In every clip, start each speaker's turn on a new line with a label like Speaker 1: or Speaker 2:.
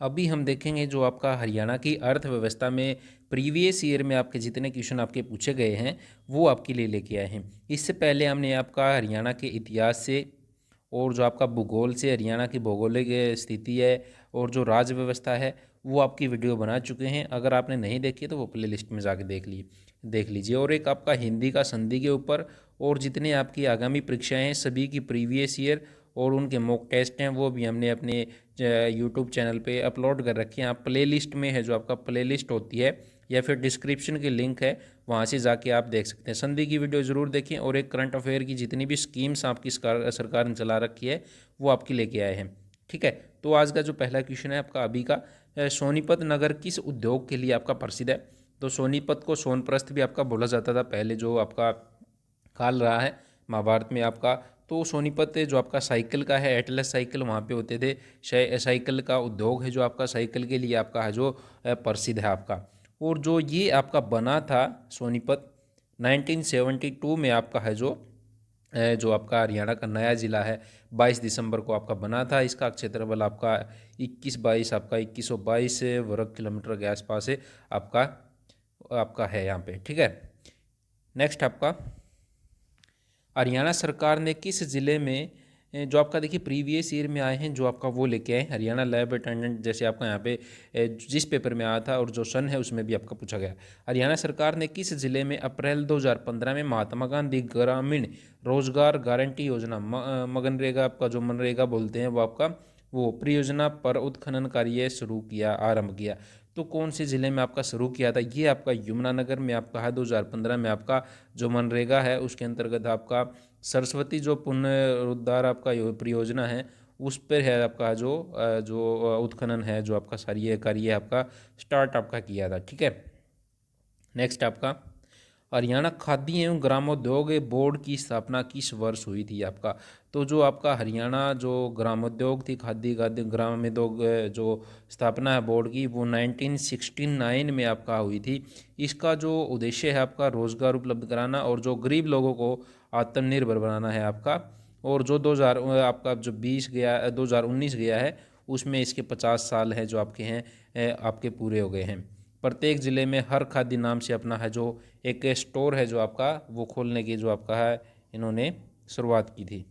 Speaker 1: अभी हम देखेंगे जो आपका हरियाणा की अर्थव्यवस्था में प्रीवियस ईयर में आपके जितने क्वेश्चन आपके पूछे गए हैं वो आपके लिए लेके आए हैं। इससे पहले हमने आपका हरियाणा के इतिहास से और जो आपका भूगोल से हरियाणा की भौगोलिक स्थिति है और जो राज्य व्यवस्था है वो आपकी वीडियो बना चुके हैं। अगर आपने नहीं देखी तो वो प्ले लिस्ट में जाके देख लीजिए। और एक आपका हिंदी का संधि के ऊपर और जितने आपकी आगामी परीक्षाएं हैं सभी की प्रीवियस ईयर और उनके मॉक टेस्ट हैं वो भी हमने अपने यूट्यूब चैनल पे अपलोड कर रखे हैं। आप प्ले लिस्ट में है जो आपका प्ले लिस्ट होती है या फिर डिस्क्रिप्शन की लिंक है वहाँ से जाके आप देख सकते हैं। संधि की वीडियो ज़रूर देखें और एक करंट अफेयर की जितनी भी स्कीम्स आपकी सरकार ने चला रखी है वो आपकी लेके आए हैं। ठीक है, तो आज का जो पहला क्वेश्चन है आपका अभी का, सोनीपत नगर किस उद्योग के लिए आपका प्रसिद्ध है? तो सोनीपत को सोनप्रस्थ भी आपका बोला जाता था पहले, जो आपका काल रहा है महाभारत में आपका। तो सोनीपत जो आपका साइकिल का है, एटलस साइकिल वहाँ पे होते थे। साइकिल का उद्योग है जो आपका साइकिल के लिए आपका है जो प्रसिद्ध है आपका। और जो ये आपका बना था सोनीपत 1972 में आपका है जो आपका हरियाणा का नया ज़िला है 22 दिसंबर को आपका बना था। इसका क्षेत्रफल आपका 2122 वर्ग किलोमीटर के आसपास है आपका आपका है यहाँ पे। ठीक है, नेक्स्ट आपका, हरियाणा सरकार ने किस ज़िले में जो आपका देखिए प्रीवियस ईयर में आए हैं जो आपका वो लेके आए हरियाणा लैब अटेंडेंट, जैसे आपका यहाँ पे जिस पेपर में आया था और जो सन है उसमें भी आपका पूछा गया। हरियाणा सरकार ने किस ज़िले में अप्रैल 2015 में महात्मा गांधी ग्रामीण रोजगार गारंटी योजना मनरेगा, आपका जो मनरेगा बोलते हैं वो आपका वो परियोजना पर उत्खनन कार्य शुरू किया, आरंभ किया। तो कौन से ज़िले में आपका शुरू किया था? ये आपका यमुनानगर में आपका है। 2015 में आपका जो मनरेगा है उसके अंतर्गत आपका सरस्वती जो पुनरुद्धार आपका परियोजना है उस पर है आपका जो उत्खनन है जो आपका सारी कार्य आपका स्टार्ट आपका किया था। ठीक है, नेक्स्ट आपका, हरियाणा खाद्य एवं ग्रामोद्योग बोर्ड की स्थापना किस वर्ष हुई थी आपका? तो जो आपका हरियाणा जो ग्रामोद्योग थी खाद्य ग्रामोद्योग जो स्थापना है बोर्ड की वो 1969 में आपका हुई थी। इसका जो उद्देश्य है आपका रोजगार उपलब्ध कराना और जो गरीब लोगों को आत्मनिर्भर बनाना है आपका। और जो 2000 आपका जो 2019 गया है उसमें इसके 50 साल हैं जो आपके हैं आपके पूरे हो गए हैं। प्रत्येक ज़िले में हर खाद्य नाम से अपना है जो एक स्टोर है जो आपका वो खोलने की जो आपका है इन्होंने शुरुआत की थी।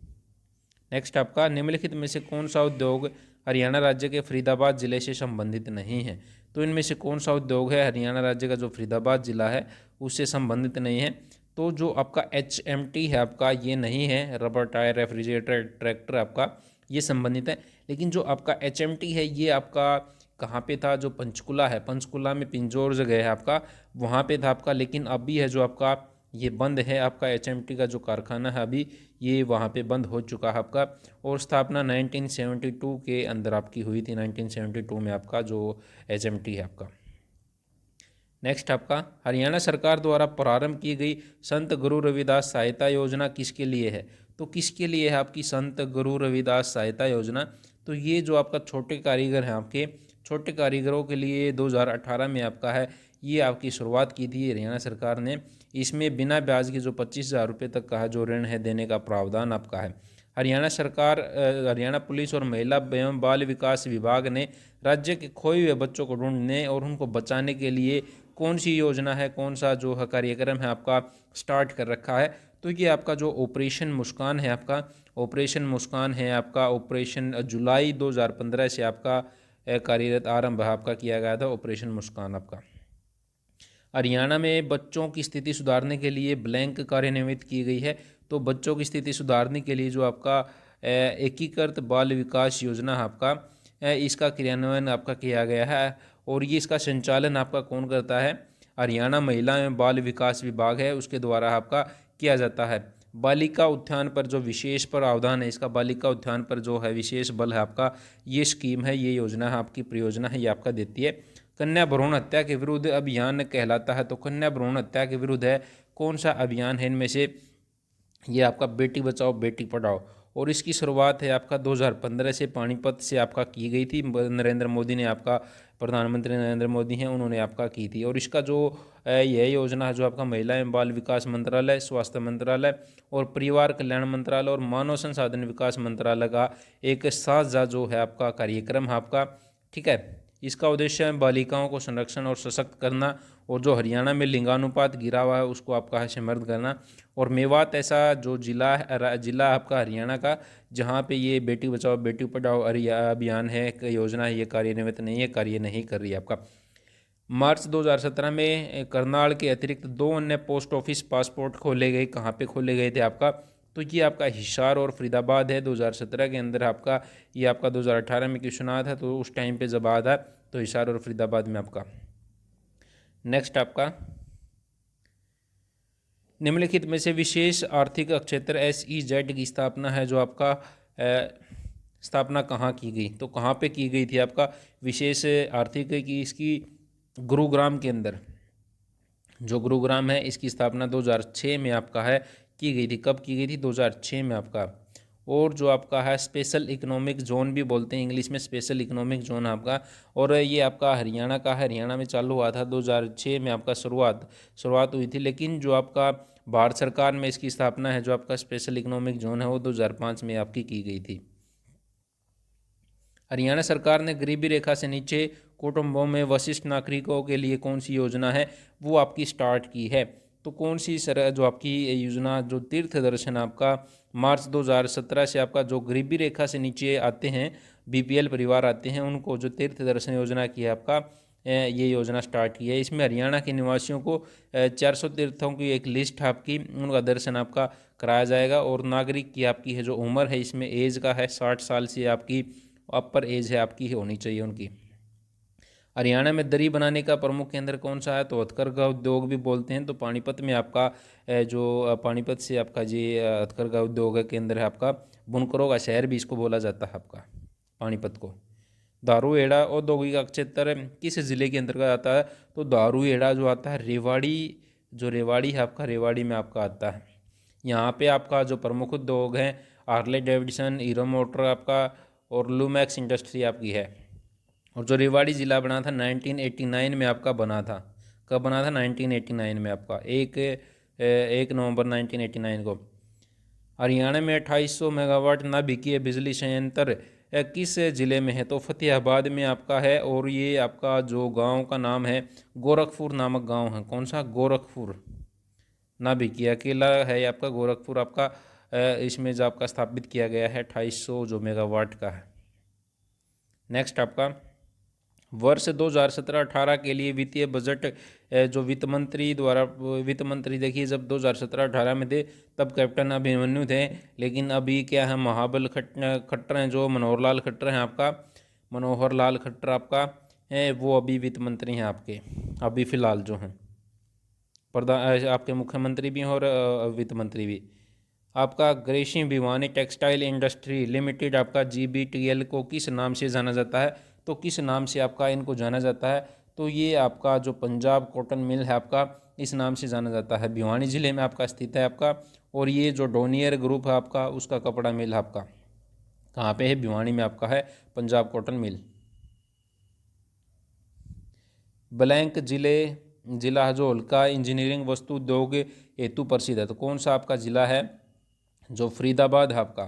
Speaker 1: नेक्स्ट आपका, निम्नलिखित में से कौन सा उद्योग हरियाणा राज्य के फरीदाबाद जिले से संबंधित नहीं है? तो इनमें से कौन सा उद्योग है हरियाणा राज्य का जो फरीदाबाद जिला है उससे संबंधित नहीं है? तो जो आपका HMT है आपका ये नहीं है, रबर टायर रेफ्रिजरेटर ट्रैक्टर आपका ये संबंधित है। लेकिन जो आपका HMT है ये आपका कहाँ पे था? जो पंचकुला है, पंचकुला में पिंजौर जगह है आपका, वहाँ पे था आपका। लेकिन अभी है जो आपका ये बंद है आपका HMT का जो कारखाना है अभी ये वहाँ पे बंद हो चुका है आपका। और स्थापना 1972 के अंदर आपकी हुई थी, 1972 में आपका जो HMT है आपका। नेक्स्ट आपका, हरियाणा सरकार द्वारा प्रारंभ की गई संत गुरु रविदास सहायता योजना किसके लिए है? तो किसके लिए है आपकी संत गुरु रविदास सहायता योजना? तो ये जो आपका छोटे कारीगर हैं आपके छोटे कारीगरों के लिए 2018 में आपका है ये आपकी शुरुआत की थी हरियाणा सरकार ने। इसमें बिना ब्याज के जो 25,000 रुपये तक का जो ऋण है देने का प्रावधान आपका है। हरियाणा सरकार हरियाणा पुलिस और महिला एवं बाल विकास विभाग ने राज्य के खोए हुए बच्चों को ढूंढने और उनको बचाने के लिए कौन सी योजना है, कौन सा जो है कार्यक्रम है आपका स्टार्ट कर रखा है? तो ये आपका जो ऑपरेशन मुस्कान है आपका, ऑपरेशन मुस्कान है आपका, ऑपरेशन जुलाई 2015 से आपका कार्यरत आरंभ आपका किया गया था ऑपरेशन मुस्कान आपका। हरियाणा में बच्चों की स्थिति सुधारने के लिए ब्लैंक कार्यान्वित की गई है। तो बच्चों की स्थिति सुधारने के लिए जो आपका एकीकृत बाल विकास योजना है आपका इसका क्रियान्वयन आपका किया गया है। और ये इसका संचालन आपका कौन करता है? हरियाणा महिला एवं बाल विकास विभाग है उसके द्वारा आपका किया जाता है। बालिका उत्थान पर जो विशेष प्रावधान है इसका, बालिका उत्थान पर जो है विशेष बल है आपका, ये स्कीम है, ये योजना है आपकी परियोजना है, ये आपका देती है। कन्या भ्रूण हत्या के विरुद्ध अभियान कहलाता है। तो कन्या भ्रूण हत्या के विरुद्ध है कौन सा अभियान है इनमें से? ये आपका बेटी बचाओ बेटी पढ़ाओ। और इसकी शुरुआत है आपका 2015 से पानीपत से आपका की गई थी। नरेंद्र मोदी ने आपका, प्रधानमंत्री नरेंद्र मोदी हैं उन्होंने आपका की थी। और इसका जो यह योजना है जो आपका महिला एवं बाल विकास मंत्रालय, स्वास्थ्य मंत्रालय और परिवार कल्याण मंत्रालय और मानव संसाधन विकास मंत्रालय का एक साझा जो है आपका कार्यक्रम है आपका। ठीक है। इसका उद्देश्य है बालिकाओं को संरक्षण और सशक्त करना, और जो हरियाणा में लिंगानुपात गिरा हुआ है उसको आपका है समृद्ध करना। और मेवात ऐसा जो जिला आपका हरियाणा का जहाँ पे ये बेटी बचाओ बेटी पढ़ाओ अभियान है, योजना है, ये कार्यान्वित नहीं है, कार्य नहीं कर रही है आपका। मार्च 2017 में करनाल के अतिरिक्त 2 अन्य पोस्ट ऑफिस पासपोर्ट खोले गए। कहाँ पे खोले गए थे आपका, तो ये आपका हिसार और फरीदाबाद है 2017 के अंदर आपका। ये आपका 2018 में क्वेश्चन आया था, तो उस टाइम पे जब आया था तो हिसार और फरीदाबाद में आपका। नेक्स्ट आपका, निम्नलिखित में से विशेष आर्थिक क्षेत्र SEZ की स्थापना है जो आपका स्थापना कहाँ की गई, तो कहाँ पे की गई थी आपका विशेष आर्थिक की इसकी गुरुग्राम के अंदर। जो गुरुग्राम है इसकी स्थापना 2006 में आपका है की गई थी। कब की गई थी, 2006 में आपका। और जो आपका है स्पेशल इकोनॉमिक जोन भी बोलते हैं इंग्लिश में, स्पेशल इकोनॉमिक जोन आपका, और ये आपका हरियाणा का है। हरियाणा में चालू हुआ था 2006 में आपका शुरुआत हुई थी। लेकिन जो आपका भारत सरकार में इसकी स्थापना है जो आपका स्पेशल इकोनॉमिक जोन है वो 2005 में आपकी की गई थी। हरियाणा सरकार ने गरीबी रेखा से नीचे कुटुंबों में वरिष्ठ नागरिकों के लिए कौन सी योजना है वो आपकी स्टार्ट की है, तो कौन सी जो आपकी योजना जो तीर्थ दर्शन आपका मार्च 2017 से आपका जो गरीबी रेखा से नीचे आते हैं BPL परिवार आते हैं उनको जो तीर्थ दर्शन योजना की है आपका ये योजना स्टार्ट की है। इसमें हरियाणा के निवासियों को 400 तीर्थों की एक लिस्ट आपकी उनका दर्शन आपका कराया जाएगा। और नागरिक की आपकी है जो उम्र है इसमें एज का है 60 साल से आपकी अपर एज है आपकी होनी चाहिए उनकी। हरियाणा में दरी बनाने का प्रमुख केंद्र कौन सा है, तो हथकरघा उद्योग भी बोलते हैं। तो पानीपत में आपका जो पानीपत से आपका ये हथकरघा उद्योग केंद्र है आपका, बुनकरों का शहर भी इसको बोला जाता है आपका पानीपत को। दारूहेड़ा औद्योगिक क्षेत्र किस जिले के अंतर्गत आता है, तो दारूहेड़ा जो आता है रेवाड़ी, जो रेवाड़ी है आपका रेवाड़ी में आपका आता है। यहाँ पे आपका जो प्रमुख उद्योग हैं हार्ले डेविडसन, हीरो मोटर आपका और लूमैक्स इंडस्ट्री आपकी है। और जो रेवाड़ी ज़िला बना था 1989 में आपका बना था। कब बना था, 1989 में आपका 1 नवंबर 1989 को। हरियाणा में 2800 मेगावाट नाभिकीय बिजली संयंत्र किस ज़िले में है, तो फतेहाबाद में आपका है। और ये आपका जो गांव का नाम है गोरखपुर नामक गांव है। कौन सा, गोरखपुर। नाभिकीय अकेला है आपका गोरखपुर आपका, इसमें जो आपका स्थापित किया गया है 2800 जो मेगावाट का है। नेक्स्ट आपका, वर्ष 2017-18 के लिए वित्तीय बजट जो वित्त मंत्री देखिए जब 2017-18 में थे तब कैप्टन अभिमन्यु थे। लेकिन अभी क्या है, महाबल खट्टर हैं जो मनोहर लाल खट्टर हैं आपका, मनोहर लाल खट्टर आपका है वो अभी वित्त मंत्री हैं आपके अभी फ़िलहाल जो हैं। प्रधान आपके मुख्यमंत्री भी हैं और वित्त मंत्री भी। आपका Grasim Bhiwani textile industry limited आपका GBTL को किस नाम से जाना जाता है, तो किस नाम से आपका इनको जाना जाता है, तो ये आपका जो पंजाब कॉटन मिल है आपका इस नाम से जाना जाता है। भिवानी ज़िले में आपका स्थित है आपका। और ये जो डोनियर ग्रुप है आपका उसका कपड़ा मिल है आपका कहाँ पे है, भिवानी में आपका है पंजाब कॉटन मिल। ब्लैंक जिला हजोल का इंजीनियरिंग वस्तु उद्योग हेतु प्रसिद्ध है, तो कौन सा आपका ज़िला है, जो फरीदाबाद है आपका।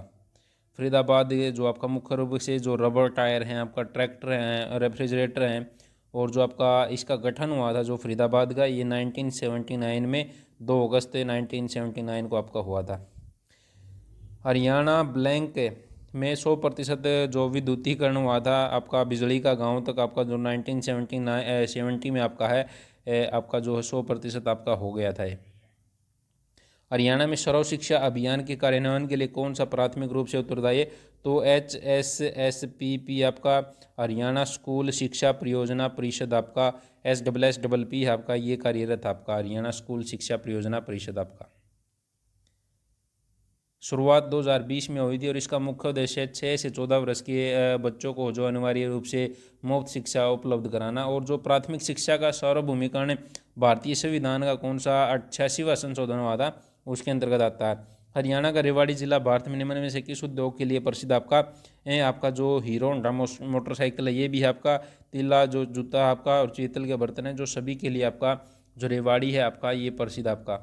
Speaker 1: फरीदाबाद जो आपका मुख्य रूप से जो रबर टायर हैं आपका, ट्रैक्टर हैं, रेफ्रिजरेटर हैं। और जो आपका इसका गठन हुआ था जो फरीदाबाद का ये 1979 में 2 अगस्त 1979 को आपका हुआ था। हरियाणा ब्लैंक में 100% जो विद्युतीकरण हुआ था आपका बिजली का गांव तक आपका जो 1970 में आपका है आपका जो है 100% आपका हो गया था। हरियाणा में सर्व शिक्षा अभियान के कार्यान्वयन के लिए कौन सा प्राथमिक रूप से उत्तरदायी है, तो HSSPP आपका हरियाणा स्कूल शिक्षा परियोजना परिषद आपका, SSSPP आपका ये कार्यरत आपका हरियाणा स्कूल शिक्षा परियोजना परिषद आपका। शुरुआत 2020 में हुई थी और इसका मुख्य उद्देश्य 6 से 14 वर्ष के बच्चों को जो अनिवार्य रूप से मुफ्त शिक्षा उपलब्ध कराना। और जो प्राथमिक शिक्षा का सार्वभौमिकरण भारतीय संविधान का कौन सा 88वां संशोधन हुआ था उसके अंतर्गत आता है। हरियाणा का रेवाड़ी जिला भारत में निम्न में से किस उद्योग के लिए प्रसिद्ध आपका जो हीरो होंडा मोटरसाइकिल है ये भी है आपका, तिल्ला जो जूता आपका और चीतल के बर्तन है जो सभी के लिए आपका जो रेवाड़ी है आपका ये प्रसिद्ध आपका।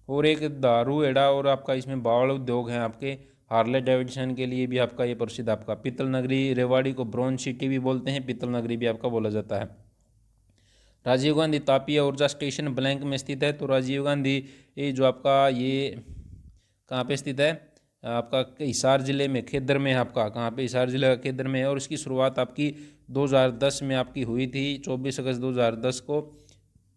Speaker 1: और एक दारूहेड़ा और आपका इसमें बावड़ उद्योग हैं आपके हार्ले डेविडसन के लिए भी आपका ये प्रसिद्ध आपका। पीतल नगरी रेवाड़ी को ब्रॉन्ज सिटी भी बोलते हैं, पीतल नगरी भी आपका बोला जाता है। राजीव गांधी तापीय ऊर्जा स्टेशन ब्लैंक में स्थित है। तो राजीव गांधी ये जो आपका ये कहाँ पे स्थित है आपका, हिसार जिले में, खेदर में आपका। कहाँ पे? हिसार जिले का खेदर में है। और इसकी शुरुआत आपकी 2010 में आपकी हुई थी, 24 अगस्त 2010 को।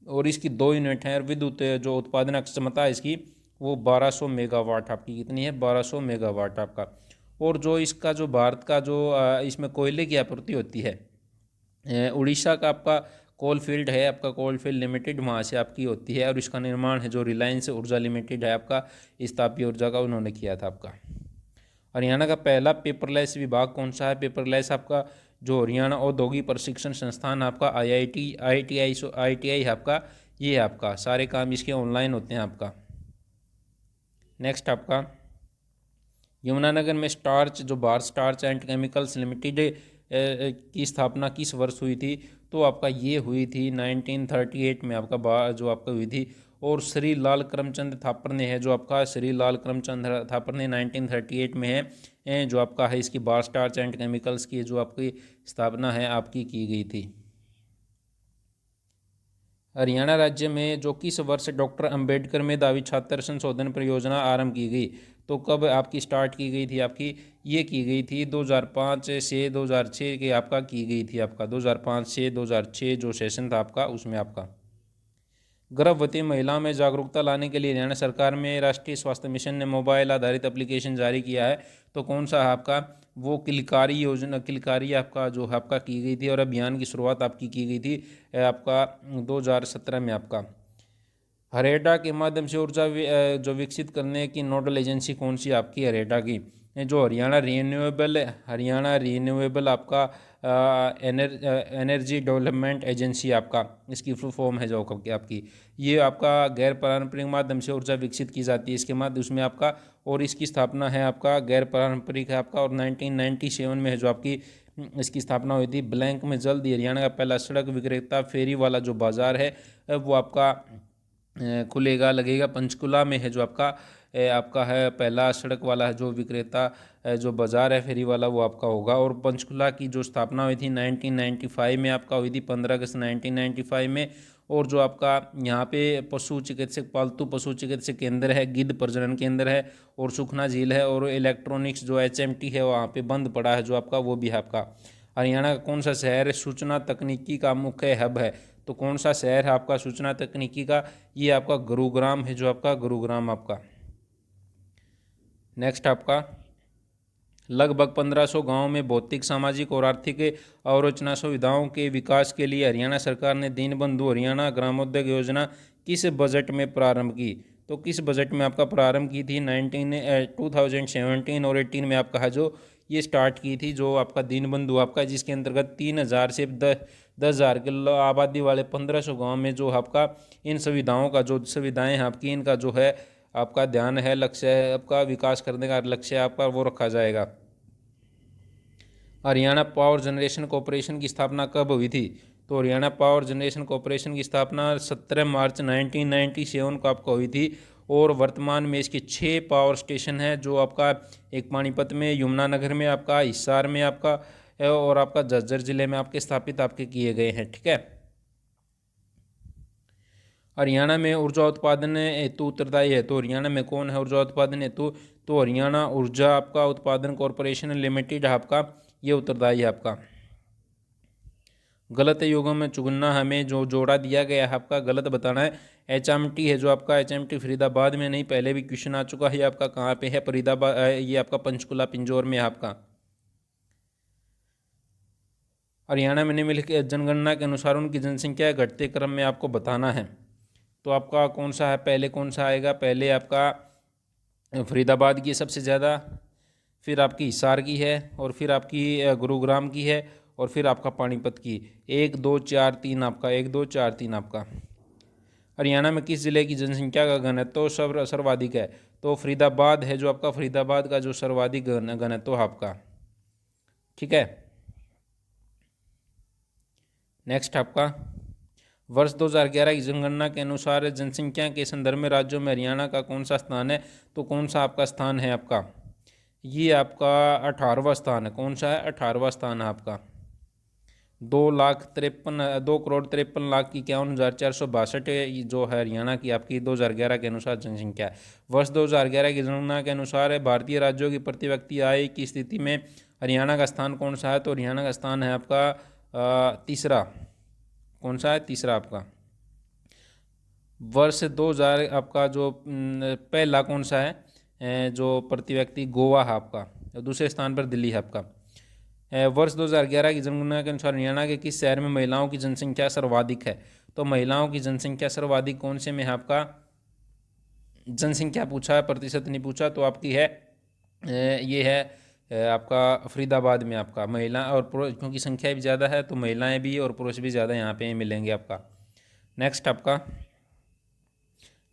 Speaker 1: और इसकी 2 यूनिट हैं। और विद्युत जो उत्पादन क्षमता है इसकी वो 1200 मेगावाट आपकी। कितनी है? 1200 मेगावाट आपका। और जो इसका जो भारत का जो इसमें कोयले की आपूर्ति होती है, उड़ीसा का आपका कोल फील्ड है आपका, कोल फील्ड लिमिटेड, वहाँ से आपकी होती है। और इसका निर्माण है जो रिलायंस ऊर्जा लिमिटेड है आपका, इस तापीय ऊर्जा का, उन्होंने किया था आपका। हरियाणा का पहला पेपरलेस विभाग कौन सा है? पेपरलेस आपका जो हरियाणा औद्योगिक प्रशिक्षण संस्थान आपका IITI है आपका, ये है आपका। सारे काम इसके ऑनलाइन होते हैं आपका। नेक्स्ट आपका यमुनानगर में स्टार्च जो Bharat starch and chemicals limited की स्थापना किस वर्ष हुई थी? तो आपका ये हुई थी 1938 में आपका, जो आपका हुई थी। और श्री लाल करमचंद थापर ने है, जो आपका श्री लाल करमचंद थापर ने 1938 में है जो आपका है इसकी भारत स्टार्च एंड केमिकल्स की जो आपकी स्थापना है आपकी की गई थी। हरियाणा राज्य में जो किस वर्ष डॉक्टर अंबेडकर मेधावी छात्र संशोधन परियोजना आरंभ की गई? तो कब आपकी स्टार्ट की गई थी आपकी? ये की गई थी 2005 से 2006 के आपका की गई थी आपका। 2005 से 2006 जो सेशन था आपका, उसमें आपका। गर्भवती महिलाओं में जागरूकता लाने के लिए हरियाणा सरकार में राष्ट्रीय स्वास्थ्य मिशन ने मोबाइल आधारित एप्लीकेशन जारी किया है। तो कौन सा है आपका? वो किलकारी योजना, किलकारी आपका जो है आपका की गई थी। और अभियान की शुरुआत आपकी की गई थी आपका 2017 में आपका। हरेडा के माध्यम से ऊर्जा जो विकसित करने की नोडल एजेंसी कौन सी आपकी? हरेडा की जो हरियाणा रीन्यूएबल आपका एनर्जी डेवलपमेंट एजेंसी आपका, इसकी फुल फॉर्म है जो आपकी। ये आपका गैर पारंपरिक माध्यम से ऊर्जा विकसित की जाती है इसके माध्यम उसमें आपका। और इसकी स्थापना है आपका गैर पारंपरिक है आपका। और 1997 में है जो आपकी इसकी स्थापना हुई थी। ब्लैंक में जल्द ही हरियाणा का पहला सड़क विक्रेता फेरी वाला जो बाज़ार है वो आपका खुलेगा, लगेगा। पंचकुला में है जो आपका है पहला सड़क वाला है जो विक्रेता जो बाज़ार है फेरी वाला, वो आपका होगा। और पंचकुला की जो स्थापना हुई थी 1995 में आपका हुई थी, 15 अगस्त 1995 में। और जो आपका यहाँ पे पशु चिकित्सक, पालतू पशु चिकित्सक केंद्र है, गिद्ध प्रजनन केंद्र है, और सुखना झील है। और इलेक्ट्रॉनिक्स जो HMT है वहाँ पे बंद पड़ा है जो आपका, वो भी है आपका। हरियाणा का कौन सा शहर सूचना तकनीकी का मुख्य हब है? तो कौन सा शहर है आपका सूचना तकनीकी का? ये आपका गुरुग्राम है जो आपका, गुरुग्राम आपका। नेक्स्ट आपका लगभग 1500 गांवों में भौतिक, सामाजिक और आर्थिक अवरचना सुविधाओं के विकास के लिए हरियाणा सरकार ने दीनबंधु हरियाणा ग्रामोद्योग योजना किस बजट में प्रारंभ की? तो किस बजट में आपका प्रारंभ की थी? 2017 और 18 में आपका है जो ये स्टार्ट की थी जो आपका दीनबंधु आपका, जिसके अंतर्गत 3000 से 10,000 के आबादी वाले 1500 गाँव में जो आपका इन सुविधाओं का, जो सुविधाएँ हैं आपकी, इनका जो है आपका ध्यान है, लक्ष्य है आपका, विकास करने का लक्ष्य आपका, वो रखा जाएगा। हरियाणा पावर जनरेशन कॉरपोरेशन की स्थापना कब हुई थी? तो हरियाणा पावर जनरेशन कॉरपोरेशन की स्थापना 17 मार्च 1997 को आपको हुई थी। और वर्तमान में इसके 6 पावर स्टेशन हैं जो आपका, एक पानीपत में, यमुनानगर में आपका, हिसार में आपका, और आपका झज्जर जिले में आपके स्थापित आपके किए गए हैं। ठीक है। हरियाणा में ऊर्जा उत्पादन हेतु उत्तरदायी है? तो हरियाणा में कौन है ऊर्जा उत्पादन हेतु? तो हरियाणा ऊर्जा आपका उत्पादन कॉरपोरेशन लिमिटेड आपका, ये उत्तरदायी है आपका। गलत युगों में चुनना, हमें जो जोड़ा दिया गया है आपका, गलत बताना है। HMT है जो आपका, HMT फरीदाबाद में नहीं, पहले भी क्वेश्चन आ चुका है आपका। कहाँ पे है? फरीदाबाद, ये आपका पंचकुला पिंजौर में है आपका। हरियाणा में निम्नलिखित जनगणना के अनुसार उनकी जनसंख्या घटते क्रम में आपको बताना है। तो आपका कौन सा है? पहले कौन सा आएगा? पहले आपका फरीदाबाद की सबसे ज़्यादा, फिर आपकी हिसार की है, और फिर आपकी गुरुग्राम की है, और फिर आपका पानीपत की। 1 2 4 3 आपका, 1 2 4 3 आपका। हरियाणा में किस जिले की जनसंख्या का घनत्व सर्वाधिक है? तो फरीदाबाद है जो आपका, फरीदाबाद का जो सर्वाधिक घनत्व आपका। ठीक है। नेक्स्ट आपका वर्ष 2011 की जनगणना के अनुसार जनसंख्या के संदर्भ में राज्यों में हरियाणा का कौन सा स्थान है? तो कौन सा आपका स्थान है आपका? ये आपका 18वां स्थान है। कौन सा है? 18वां स्थान है आपका। 2,53,लाख की 51,462 जो है हरियाणा की आपकी 2011 के अनुसार जनसंख्या है। वर्ष 2011 की जनगणना के अनुसार भारतीय राज्यों की प्रति व्यक्ति आय की स्थिति में हरियाणा का स्थान कौन सा है? तो हरियाणा का स्थान है आपका तीसरा। कौन सा है? तीसरा आपका। वर्ष 2000 आपका जो पहला कौन सा है जो प्रति व्यक्ति? गोवा है आपका। दूसरे स्थान पर दिल्ली है आपका। वर्ष 2011 की जनगणना के अनुसार हरियाणा के किस शहर में महिलाओं की जनसंख्या सर्वाधिक है? तो महिलाओं की जनसंख्या सर्वाधिक कौन से में है आपका? जनसंख्या पूछा है, प्रतिशत नहीं पूछा। तो आपकी है ये है आपका फरीदाबाद में आपका। महिला और पुरुष, क्योंकि संख्या भी ज़्यादा है तो महिलाएं भी और पुरुष भी ज़्यादा यहाँ पे मिलेंगे आपका। नेक्स्ट आपका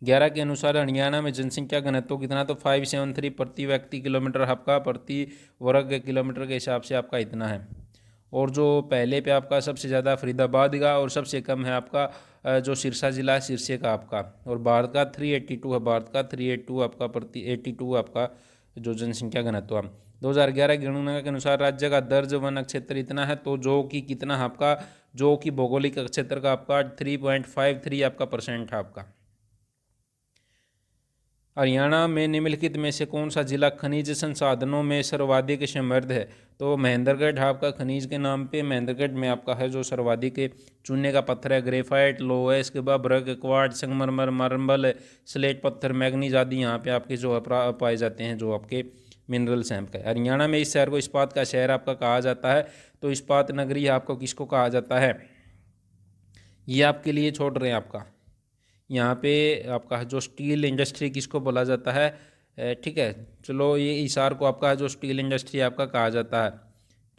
Speaker 1: 11 के अनुसार हरियाणा में जनसंख्या घनत्व कितना? तो 573 प्रति व्यक्ति किलोमीटर आपका, प्रति वर्ग किलोमीटर के हिसाब से आपका इतना है। और जो पहले पे आपका सबसे ज़्यादा फरीदाबाद का और सबसे कम है आपका जो सिरसा जिला है, सिरसे का आपका। और भारत का 382 है, भारत का 382 आपका प्रति 82 आपका जो जनसंख्या घनत्व। 2011 की गणना के अनुसार राज्य का दर्ज वन क्षेत्र इतना है, तो जो कि कितना है आपका? जो कि भौगोलिक क्षेत्र का आपका 3.53 आपका परसेंट है आपका। हरियाणा में निम्नलिखित में से कौन सा जिला खनिज संसाधनों में सर्वाधिक समृद्ध है? तो महेंद्रगढ़ आपका खनिज के नाम पे महेंद्रगढ़ में आपका है जो सर्वाधिक चूने का पत्थर है, ग्रेफाइट, लोहा, इसके बाद ब्रग, क्वार्ट्ज, संगमरमर, मार्बल, स्लेट पत्थर, मैग्नीज आदि यहाँ पे आपके जो पाए जाते हैं जो आपके मिनरल्स हैं आपके। हरियाणा में इस शहर को इस्पात का शहर आपका कहा जाता है। तो इस्पात नगरी आपको किसको कहा जाता है? ये आपके लिए छोड़ रहे हैं आपका। यहाँ पे आपका जो स्टील इंडस्ट्री किसको बोला जाता है? ठीक है, चलो ये हिसार को आपका जो स्टील इंडस्ट्री आपका कहा जाता है।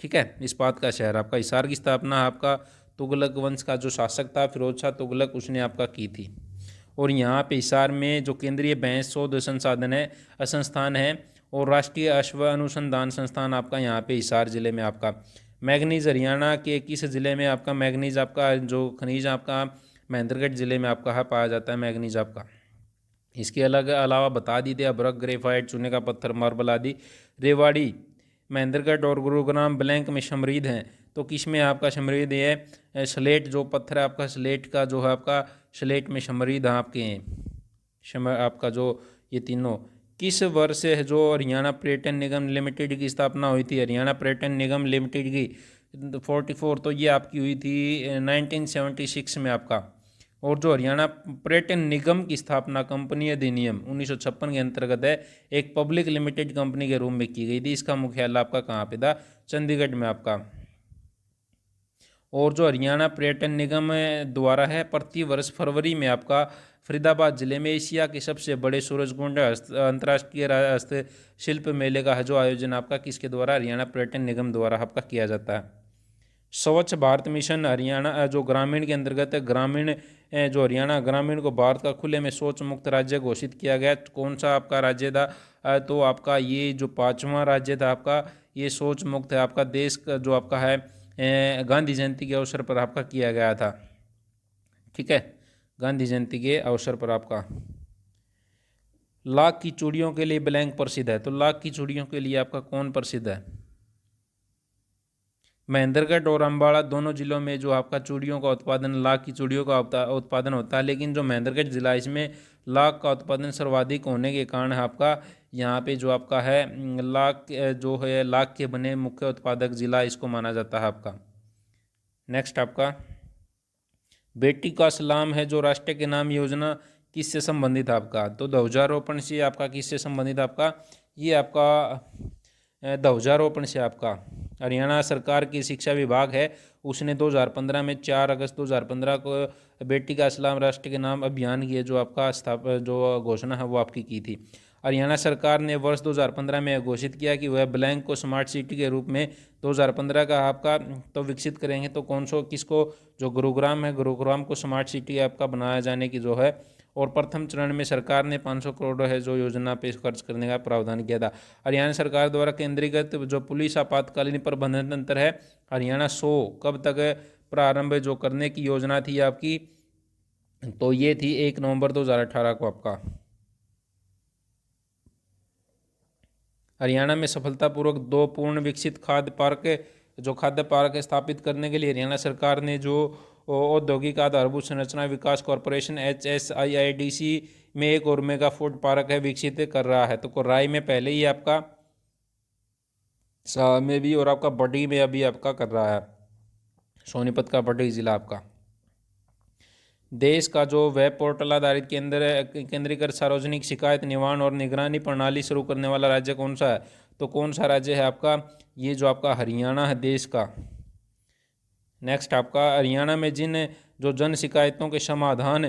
Speaker 1: ठीक है, इस्पात का शहर आपका। हिसार की स्थापना आपका तुगलक वंश का जो शासक था फिरोज शाह तुगलक, उसने आपका की थी। और यहाँ पे हिसार में जो केंद्रीय भैंस शोध संस्थान है और राष्ट्रीय अश्व अनुसंधान संस्थान आपका यहाँ पे हिसार जिले में आपका। मैग्नीज हरियाणा के किस जिले में आपका? मैग्नीज आपका जो खनिज आपका महेंद्रगढ़ जिले में आपका है पाया जाता है मैग्नीज आपका। इसके अलावा बता दी थी अभ्रक, ग्रेफाइट, चूने का पत्थर, मार्बल आदि रेवाड़ी, महेंद्रगढ़ और गुरुग्राम ब्लैंक में समृद्ध हैं। तो किस में आपका समृद्ध है? स्लेट जो पत्थर है आपका, स्लेट का जो है आपका, स्लेट में समृद्ध आपके हैं आपका जो ये तीनों। किस वर्ष है जो हरियाणा पर्यटन निगम लिमिटेड की स्थापना हुई थी? हरियाणा पर्यटन निगम लिमिटेड की 44, तो ये आपकी हुई थी 1976 में आपका। और जो हरियाणा पर्यटन निगम की स्थापना कंपनी अधिनियम 1956 के अंतर्गत है, एक पब्लिक लिमिटेड कंपनी के रूप में की गई थी। इसका मुख्यालय आपका कहाँ पे था? चंडीगढ़ में आपका। और जो हरियाणा पर्यटन निगम द्वारा है प्रति वर्ष फरवरी में आपका फरीदाबाद जिले में एशिया के सबसे बड़े सूरजकुंड अंतर्राष्ट्रीय हस्तशिल्प मेले का है जो आयोजन आपका किसके द्वारा? हरियाणा पर्यटन निगम द्वारा आपका किया जाता है। स्वच्छ भारत मिशन हरियाणा जो ग्रामीण के अंतर्गत है, ग्रामीण जो हरियाणा ग्रामीण को भारत का खुले में शौच मुक्त राज्य घोषित किया गया। कौन सा आपका राज्य था? तो आपका ये जो 5वां राज्य था आपका, ये शौच मुक्त है आपका। देश का जो आपका है गांधी जयंती के अवसर पर आपका किया गया था। ठीक है, गांधी जयंती के अवसर पर आपका। लाख की चूड़ियों के लिए ब्लैंक प्रसिद्ध है। तो लाख की चूड़ियों के लिए आपका कौन प्रसिद्ध है? महेंद्रगढ़ और अम्बाड़ा दोनों जिलों में जो आपका चूड़ियों का उत्पादन, लाख की चूड़ियों का उत्पादन होता है। लेकिन जो महेंद्रगढ़ जिला इसमें लाख का उत्पादन सर्वाधिक होने के कारण आपका यहाँ पे जो आपका है लाख जो है लाख के बने मुख्य उत्पादक जिला इसको माना जाता है आपका। नेक्स्ट आपका बेटी का सलाम है जो राष्ट्र के नाम योजना किससे संबंधित आपका? तो ध्वजारोपण से आपका किससे संबंधित आपका? ये आपका ध्वजारोपण से आपका। हरियाणा सरकार की शिक्षा विभाग है, उसने 2015 में 4 अगस्त 2015 को बेटी का सलाम राष्ट्र के नाम अभियान की जो आपका जो घोषणा है वो आपकी की थी। हरियाणा सरकार ने वर्ष 2015 में घोषित किया कि वह ब्लैंक को स्मार्ट सिटी के रूप में 2015 का आपका तो विकसित करेंगे। तो कौन सो किसको? जो गुरुग्राम है, गुरुग्राम को स्मार्ट सिटी आपका बनाया जाने की जो है। और प्रथम चरण में सरकार ने 500 करोड़ है जो योजना पे खर्च करने का प्रावधान किया था। हरियाणा सरकार द्वारा केंद्रीकृत जो पुलिस आपातकालीन प्रबंधन तंत्र है हरियाणा 100 कब तक प्रारंभ जो करने की योजना थी आपकी? तो ये थी 1 नवंबर 2018 को आपका। हरियाणा में सफलतापूर्वक 2 पूर्ण विकसित खाद्य पार्क स्थापित करने के लिए हरियाणा सरकार ने जो औद्योगिक आधारभूत संरचना विकास कॉरपोरेशन HSIIDC में एक और मेगा फूड पार्क है विकसित कर रहा है। तो कोराई में पहले ही आपका, में भी, और आपका बड्डी में अभी आपका कर रहा है, सोनीपत का बड्डी जिला आपका। देश का जो वेब पोर्टल आधारित केंद्रीकृत सार्वजनिक शिकायत निवारण और निगरानी प्रणाली शुरू करने वाला राज्य कौन सा है? तो कौन सा राज्य है आपका? ये जो आपका हरियाणा है देश का। नेक्स्ट आपका, हरियाणा में जिन जो जन शिकायतों के समाधान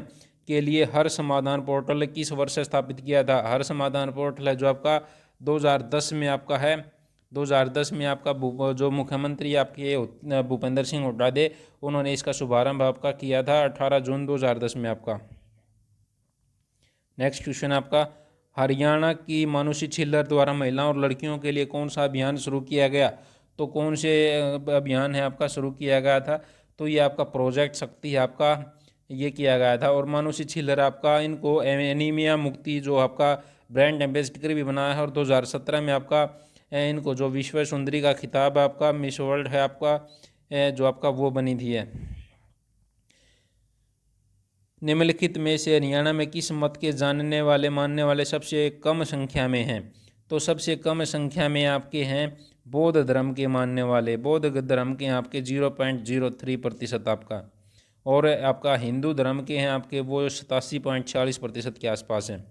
Speaker 1: के लिए हर समाधान पोर्टल किस वर्ष स्थापित किया था? हर समाधान पोर्टल है जो आपका 2010 में आपका है। 2010 में आपका जो मुख्यमंत्री आपके भूपेंद्र सिंह हुड्डा थे, उन्होंने इसका शुभारंभ आपका किया था 18 जून 2010 में आपका। नेक्स्ट क्वेश्चन आपका, हरियाणा की मानुषी छिल्लर द्वारा महिलाओं और लड़कियों के लिए कौन सा अभियान शुरू किया गया? तो कौन से अभियान है आपका शुरू किया गया था? तो ये आपका प्रोजेक्ट शक्ति है आपका, ये किया गया था। और मानुषी छिल्लर आपका, इनको एनीमिया मुक्ति जो आपका ब्रांड एम्बेसडर भी बनाया है। और 2017 में आपका इनको जो विश्व सुंदरी का खिताब आपका मिस वर्ल्ड है आपका, जो आपका वो बनी थी है। निम्नलिखित में से हरियाणा में किस मत के मानने वाले सबसे कम संख्या में हैं? तो सबसे कम संख्या में आपके हैं बौद्ध धर्म के मानने वाले। बौद्ध धर्म के आपके 0.03% आपका। और आपका हिंदू धर्म के हैं आपके वो 87.40% के आसपास हैं।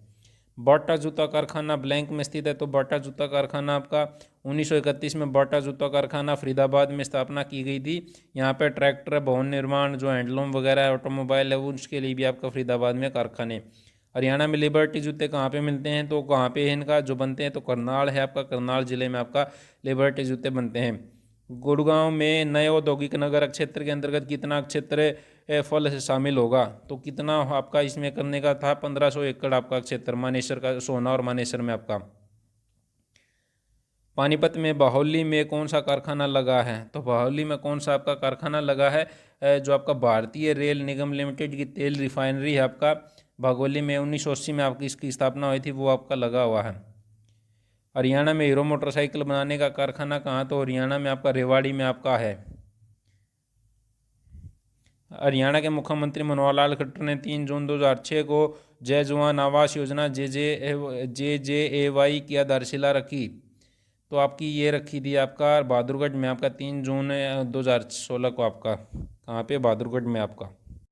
Speaker 1: बाटा जूता कारखाना ब्लैंक में स्थित है। तो बाटा जूता कारखाना आपका 1931 में बाटा जूता कारखाना फरीदाबाद में स्थापना की गई थी। यहाँ पे ट्रैक्टर, भवन निर्माण, जो हैंडलूम वगैरह ऑटोमोबाइल है उसके लिए भी आपका फरीदाबाद में कारखाने। हरियाणा में लिबर्टी जूते कहाँ पे मिलते हैं? तो कहाँ पे इनका जो बनते हैं? तो करनाल है आपका, करनाल जिले में आपका लिबर्टी जूते बनते हैं। गुड़गांव में नए औद्योगिक नगर क्षेत्र के अंतर्गत कितना क्षेत्र फल से शामिल होगा? तो कितना आपका इसमें करने का था? 1500 एकड़ आपका क्षेत्र मानेसर का, सोना और मानेसर में आपका। पानीपत में बाहोली में कौन सा कारखाना लगा है? तो बाहोली में कौन सा आपका कारखाना लगा है? जो आपका भारतीय रेल निगम लिमिटेड की तेल रिफाइनरी है आपका बागोली में 1980 में आपकी इसकी स्थापना हुई थी, वो आपका लगा हुआ है। हरियाणा में हीरो मोटरसाइकिल बनाने का कारखाना कहाँ? तो हरियाणा में आपका रेवाड़ी में आपका है। हरियाणा के मुख्यमंत्री मनोहर लाल खट्टर ने 3 जून 2006 को जय जवान आवास योजना JJAY की आधारशिला रखी। तो आपकी ये रखी थी आपका बहादुरगढ़ में आपका 3 जून 2016 को आपका। कहाँ पे? बहादुरगढ़ में आपका।